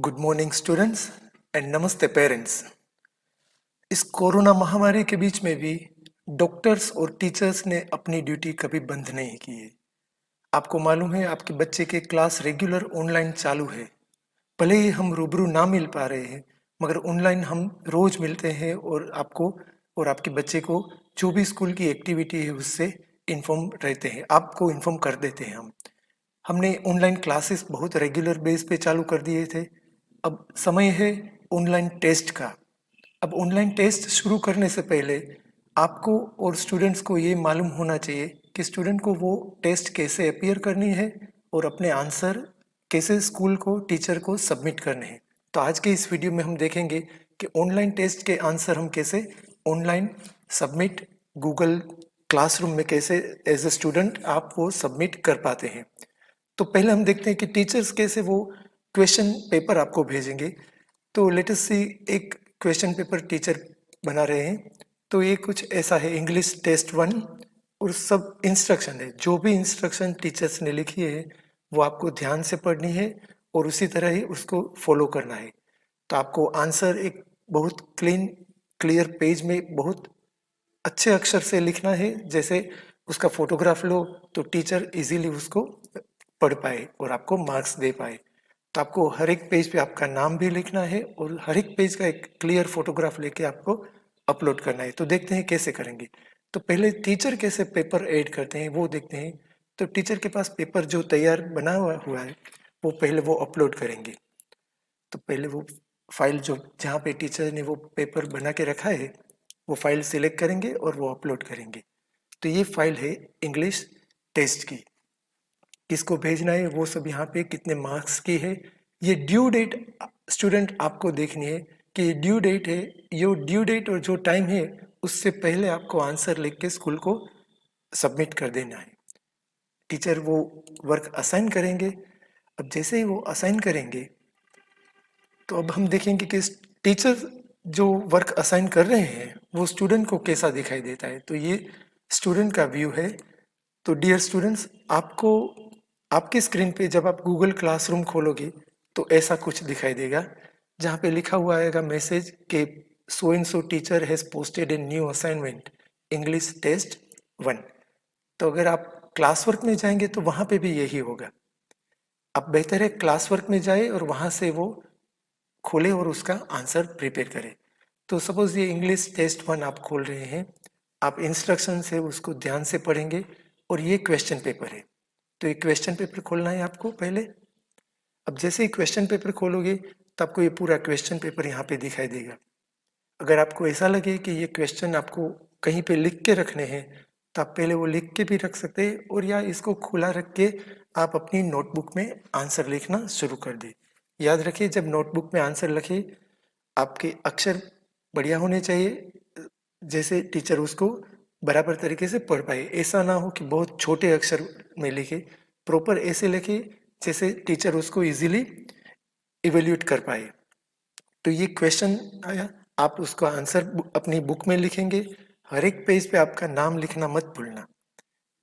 Good morning students and नमस्ते parents. इस corona महामारी के बीच में भी डॉक्टर्स और टीचर्स ने अपनी ड्यूटी कभी बंद नहीं की है। आपको मालूम है आपके बच्चे के क्लास रेगुलर ऑनलाइन चालू है। भले ही हम रूबरू ना मिल पा रहे हैं मगर ऑनलाइन हम रोज मिलते हैं और आपको और आपके बच्चे को जो भी स्कूल की एक्टिविटी है उससे इन्फॉर्म रहते हैं, आपको इन्फॉर्म कर देते हैं। हमने ऑनलाइन क्लासेस बहुत रेगुलर बेस पे चालू कर दिए थे। अब समय है ऑनलाइन टेस्ट का। अब ऑनलाइन टेस्ट शुरू करने से पहले आपको और स्टूडेंट्स को ये मालूम होना चाहिए कि स्टूडेंट को वो टेस्ट कैसे अपीयर करनी है और अपने आंसर कैसे स्कूल को टीचर को सबमिट करने हैं। तो आज के इस वीडियो में हम देखेंगे कि ऑनलाइन टेस्ट के आंसर हम कैसे ऑनलाइन सबमिट गूगल क्लासरूम में कैसे एज ए स्टूडेंट आप वो सबमिट कर पाते हैं। तो पहले हम देखते हैं कि टीचर्स कैसे वो क्वेश्चन पेपर आपको भेजेंगे। तो लेट अस सी, एक क्वेश्चन पेपर टीचर बना रहे हैं। तो ये कुछ ऐसा है, इंग्लिश टेस्ट 1 और सब इंस्ट्रक्शन है। जो भी इंस्ट्रक्शन टीचर्स ने लिखी है वो आपको ध्यान से पढ़नी है और उसी तरह ही उसको फॉलो करना है। तो आपको आंसर एक बहुत क्लियर पेज में बहुत अच्छे अक्षर से लिखना है। जैसे उसका फोटोग्राफ लो तो टीचर इजीली उसको पढ़ पाए और आपको मार्क्स दे पाए। तो आपको हर एक पेज पे आपका नाम भी लिखना है और हर एक पेज का एक क्लियर फोटोग्राफ लेके आपको अपलोड करना है। तो देखते हैं कैसे करेंगे। तो पहले टीचर कैसे पेपर ऐड करते हैं वो देखते हैं। तो टीचर के पास पेपर जो तैयार बना हुआ है वो पहले वो अपलोड करेंगे। तो पहले वो फाइल जो जहाँ पे टीचर ने वो पेपर बना के रखा है वो फाइल सिलेक्ट करेंगे और वो अपलोड करेंगे। तो ये फाइल है इंग्लिश टेस्ट की। किसको भेजना है वो सब यहाँ पे कितने मार्क्स की है, ये ड्यू डेट स्टूडेंट आपको देखनी है कि ड्यू डेट है। ये ड्यू डेट और जो टाइम है उससे पहले आपको आंसर लिख के स्कूल को सबमिट कर देना है। टीचर वो वर्क असाइन करेंगे। अब जैसे ही वो असाइन करेंगे तो अब हम देखेंगे कि टीचर जो वर्क असाइन कर रहे हैं वो स्टूडेंट को कैसा दिखाई देता है। तो ये स्टूडेंट का व्यू है। तो डियर स्टूडेंट्स, आपको आपके स्क्रीन पे जब आप गूगल क्लासरूम खोलोगे तो ऐसा कुछ दिखाई देगा जहाँ पे लिखा हुआ आएगा मैसेज के so and so teacher has posted a new assignment English test 1। तो अगर आप क्लास वर्क में जाएंगे तो वहाँ पे भी यही होगा। आप बेहतर है क्लास वर्क में जाए और वहाँ से वो खोले और उसका आंसर प्रिपेयर करें। तो सपोज ये इंग्लिश टेस्ट 1 आप खोल रहे हैं, आप इंस्ट्रक्शन से उसको ध्यान से पढ़ेंगे और ये क्वेश्चन पेपर है। तो ये क्वेश्चन पेपर खोलना है आपको पहले। अब जैसे ही क्वेश्चन पेपर खोलोगे तो आपको ये पूरा क्वेश्चन पेपर यहाँ पे दिखाई देगा। अगर आपको ऐसा लगे कि ये क्वेश्चन आपको कहीं पे लिख के रखने हैं तो आप पहले वो लिख के भी रख सकते हैं और या इसको खुला रख के आप अपनी नोटबुक में आंसर लिखना शुरू कर दें। याद रखिए जब नोटबुक में आंसर लिखे आपके अक्षर बढ़िया होने चाहिए, जैसे टीचर उसको बराबर तरीके से पढ़ पाए। ऐसा ना हो कि बहुत छोटे अक्षर में लिखे, प्रॉपर ऐसे लिखे जैसे टीचर उसको इजीली इवेल्यूएट कर पाए। तो ये क्वेश्चन आया, आप उसका आंसर अपनी बुक में लिखेंगे। हर एक पेज पे आपका नाम लिखना मत भूलना।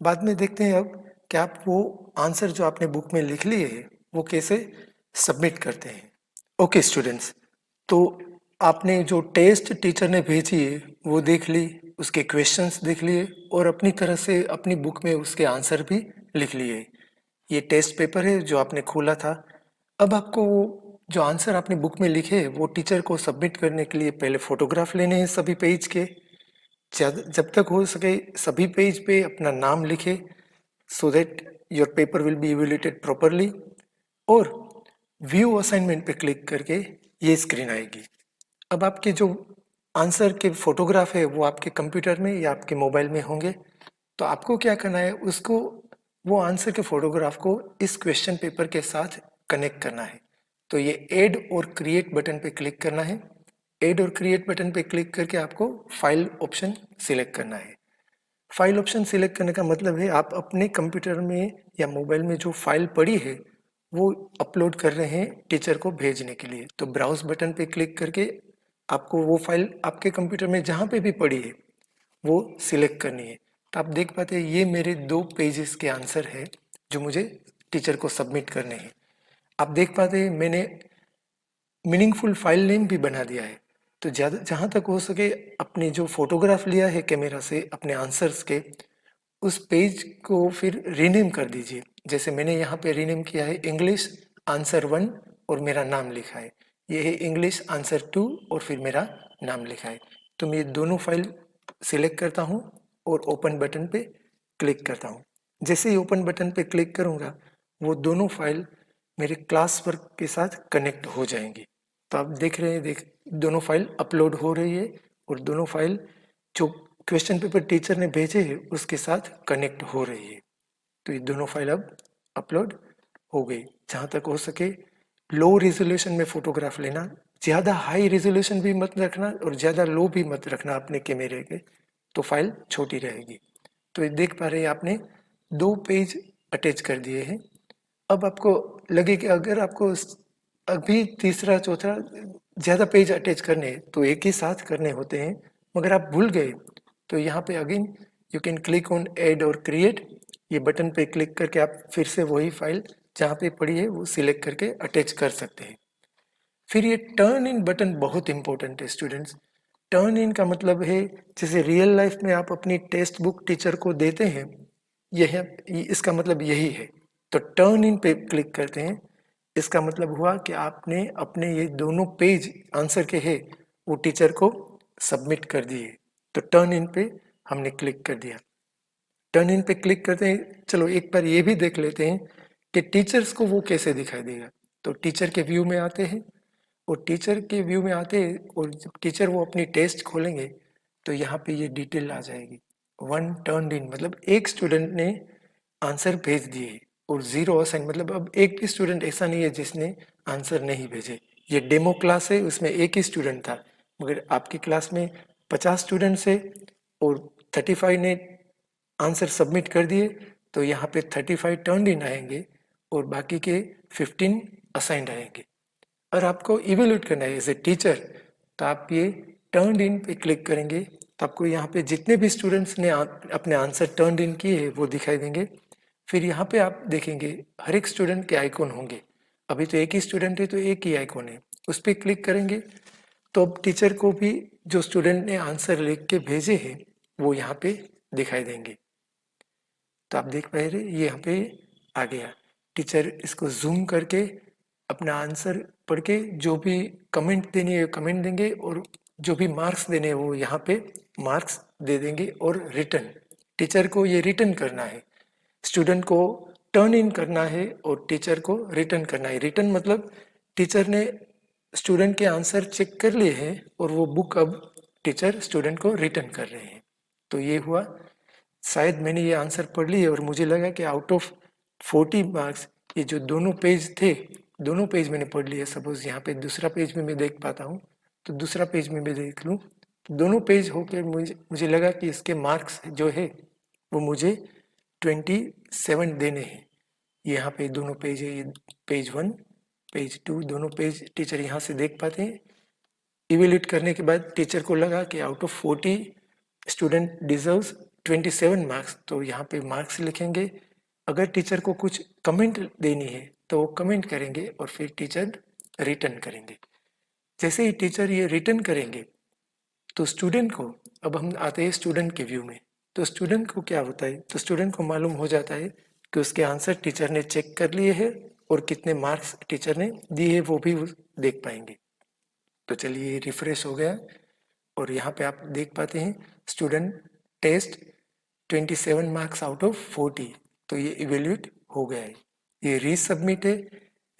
बाद में देखते हैं अब कि आप वो आंसर जो आपने बुक में लिख लिए है वो कैसे सबमिट करते हैं। ओके स्टूडेंट्स, तो आपने जो टेस्ट टीचर ने भेजी है वो देख ली, उसके क्वेश्चंस देख लिए और अपनी तरह से अपनी बुक में उसके आंसर भी लिख लिए। ये टेस्ट पेपर है जो आपने खोला था। अब आपको वो जो आंसर आपने बुक में लिखे वो टीचर को सबमिट करने के लिए पहले फोटोग्राफ लेने हैं सभी पेज के। जब तक हो सके सभी पेज पे अपना नाम लिखे so that your paper will be evaluated properly. और व्यू असाइनमेंट पे क्लिक करके ये स्क्रीन आएगी। अब आपके जो आंसर के फोटोग्राफ है वो आपके कंप्यूटर में या आपके मोबाइल में होंगे। तो आपको क्या करना है, उसको वो आंसर के फोटोग्राफ को इस क्वेश्चन पेपर के साथ कनेक्ट करना है। तो ये ऐड और क्रिएट बटन पे क्लिक करना है। ऐड और क्रिएट बटन पे क्लिक करके आपको फाइल ऑप्शन सिलेक्ट करना है। फाइल ऑप्शन सिलेक्ट करने का मतलब है आप अपने कंप्यूटर में या मोबाइल में जो फाइल पड़ी है वो अपलोड कर रहे हैं टीचर को भेजने के लिए। तो ब्राउज बटन पे क्लिक करके आपको वो फाइल आपके कंप्यूटर में जहाँ पे भी पड़ी है वो सिलेक्ट करनी है। तो आप देख पाते हैं ये मेरे 2 पेजेस के आंसर है जो मुझे टीचर को सबमिट करने हैं। आप देख पाते हैं मैंने मीनिंगफुल फाइल नेम भी बना दिया है। तो ज़्यादा जहाँ तक हो सके अपने जो फोटोग्राफ लिया है कैमरा से अपने आंसर्स के, उस पेज को फिर रीनेम कर दीजिए। जैसे मैंने यहाँ पे रीनेम किया है इंग्लिश आंसर 1 और मेरा नाम लिखा है। ये है इंग्लिश आंसर 2 और फिर मेरा नाम लिखा है। तो मैं ये दोनों फाइल सिलेक्ट करता हूँ और ओपन बटन पे क्लिक करता हूँ। जैसे ही ओपन बटन पे क्लिक करूँगा वो दोनों फाइल मेरे क्लास वर्क के साथ कनेक्ट हो जाएंगी। तो आप देख रहे हैं, दोनों फाइल अपलोड हो रही है और दोनों फाइल जो क्वेश्चन पेपर टीचर ने भेजे हैं उसके साथ कनेक्ट हो रही है। तो ये दोनों फाइल अब अपलोड हो गई। जहाँ तक हो सके लो रिजोल्यूशन में फोटोग्राफ लेना, ज़्यादा हाई रिजोल्यूशन भी मत रखना और ज़्यादा लो भी मत रखना अपने कैमरे के, तो फाइल छोटी रहेगी। तो ये देख पा रहे हैं आपने 2 पेज अटैच कर दिए हैं। अब आपको लगे कि अगर आपको अभी तीसरा चौथा ज़्यादा पेज अटैच करने हैं तो एक ही साथ करने होते हैं, मगर आप भूल गए तो यहाँ पे again you can click on add और क्रिएट। ये बटन पे क्लिक करके आप फिर से वही फाइल जहाँ पे पड़ी है वो सिलेक्ट करके अटैच कर सकते हैं। फिर ये टर्न इन बटन बहुत इंपॉर्टेंट है स्टूडेंट्स। टर्न इन का मतलब है जैसे रियल लाइफ में आप अपनी टेक्स्ट बुक टीचर को देते हैं, यह इसका मतलब यही है। तो टर्न इन पे क्लिक करते हैं, इसका मतलब हुआ कि आपने अपने ये दोनों पेज आंसर के हैं वो टीचर को सबमिट कर दिए। तो टर्न इन पे हमने क्लिक कर दिया। टर्न इन पे क्लिक करते हैं। चलो एक बार ये भी देख लेते हैं कि टीचर्स को वो कैसे दिखाई देगा। तो टीचर के व्यू में आते हैं और टीचर के व्यू में आते हैं और जब टीचर वो अपनी टेस्ट खोलेंगे तो यहाँ पे ये डिटेल आ जाएगी। 1 टर्न इन मतलब एक स्टूडेंट ने आंसर भेज दिए और 0 असाइन मतलब अब एक भी स्टूडेंट ऐसा नहीं है जिसने आंसर नहीं भेजे। ये डेमो क्लास है, उसमें एक ही स्टूडेंट था, मगर आपकी क्लास में 50 स्टूडेंट्स है और 35 ने आंसर सबमिट कर दिए, तो यहाँ पे 35 टर्न इन आएंगे और बाकी के 15 असाइंड आएंगे। और आपको इवेल्यूट करना है एज ए टीचर, तो आप ये टर्न इन पे क्लिक करेंगे तो आपको यहाँ पे जितने भी स्टूडेंट्स ने अपने आंसर टर्न इन किए हैं वो दिखाई देंगे। फिर यहाँ पे आप देखेंगे हर एक स्टूडेंट के आइकॉन होंगे। अभी तो एक ही स्टूडेंट है तो एक ही आइकॉन है, उस पर क्लिक करेंगे तो अब टीचर को भी जो स्टूडेंट ने आंसर लिख के भेजे हैं वो यहाँ पे दिखाई देंगे। तो आप देख पा रहे ये यहाँ पे आ गया। टीचर इसको जूम करके अपना आंसर पढ़ के जो भी कमेंट देनी है कमेंट देंगे और जो भी मार्क्स देने हैं वो यहाँ पे मार्क्स दे देंगे। और रिटर्न टीचर को ये रिटर्न करना है, स्टूडेंट को टर्न इन करना है और टीचर को रिटर्न करना है। रिटर्न मतलब टीचर ने स्टूडेंट के आंसर चेक कर लिए हैं और वो बुक अब टीचर स्टूडेंट को रिटर्न कर रहे हैं। तो ये हुआ। शायद मैंने ये आंसर पढ़ लिए और मुझे लगा कि आउट ऑफ 40 मार्क्स ये जो दोनों पेज थे, दोनों पेज मैंने पढ़ लिए। सपोज यहाँ पे दूसरा पेज में मैं देख पाता हूँ तो दूसरा पेज में मैं देख लूँ, दोनों पेज होकर मुझे लगा कि इसके मार्क्स जो है वो मुझे 27 देने हैं। यहाँ पे दोनों पेज है, ये पेज 1 पेज 2 दोनों पेज टीचर यहाँ से देख पाते हैं। इवेल्यूट करने के बाद टीचर को लगा कि out of 40 student deserves 27 marks, तो यहाँ पे मार्क्स लिखेंगे। अगर टीचर को कुछ कमेंट देनी है तो वो कमेंट करेंगे और फिर टीचर रिटर्न करेंगे। जैसे ही टीचर ये रिटर्न करेंगे तो स्टूडेंट को, अब हम आते हैं स्टूडेंट के व्यू में, तो स्टूडेंट को क्या होता है, तो स्टूडेंट को मालूम हो जाता है कि उसके आंसर टीचर ने चेक कर लिए हैं और कितने मार्क्स टीचर ने दिए वो भी देख पाएंगे। तो चलिए रिफ्रेश हो गया और यहाँ पे आप देख पाते हैं student test 27 marks out of 40, तो ये इवेल्यूट हो गया है। ये रीसबमिट है,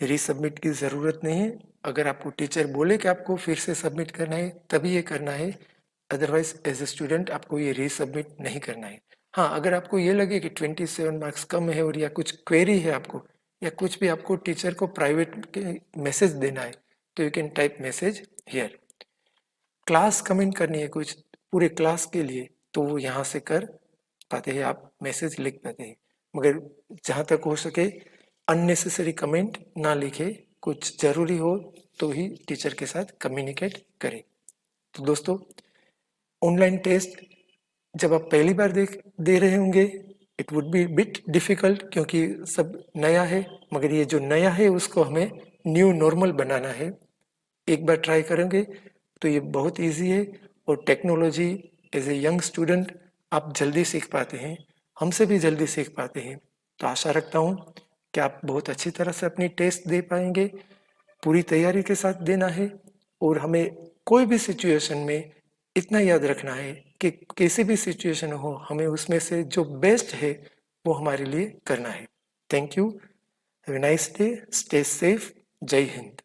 रीसबमिट की ज़रूरत नहीं है। अगर आपको टीचर बोले कि आपको फिर से सबमिट करना है तभी ये करना है, अदरवाइज एज ए स्टूडेंट आपको ये रीसबमिट नहीं करना है। हाँ, अगर आपको ये लगे कि 27 मार्क्स कम है और या कुछ क्वेरी है आपको या कुछ भी आपको टीचर को प्राइवेट मैसेज देना है तो you can type message here. Class comment करनी है कुछ पूरे क्लास के लिए तो वो यहाँ से कर पाते हैं, आप मैसेज लिख पाते हैं। मगर जहाँ तक हो सके अननेसेसरी कमेंट ना लिखे, कुछ ज़रूरी हो तो ही टीचर के साथ कम्युनिकेट करें। तो दोस्तों, ऑनलाइन टेस्ट जब आप पहली बार दे रहे होंगे it would be bit difficult क्योंकि सब नया है, मगर ये जो नया है उसको हमें न्यू नॉर्मल बनाना है। एक बार ट्राई करेंगे तो ये बहुत ईजी है, और technology as a young student आप जल्दी सीख पाते हैं, हमसे भी जल्दी सीख पाते हैं। तो आशा रखता हूँ कि आप बहुत अच्छी तरह से अपनी टेस्ट दे पाएंगे। पूरी तैयारी के साथ देना है, और हमें कोई भी सिचुएशन में इतना याद रखना है कि कैसी भी सिचुएशन हो, हमें उसमें से जो बेस्ट है वो हमारे लिए करना है। Thank you. Have a nice day. Stay safe. जय हिंद।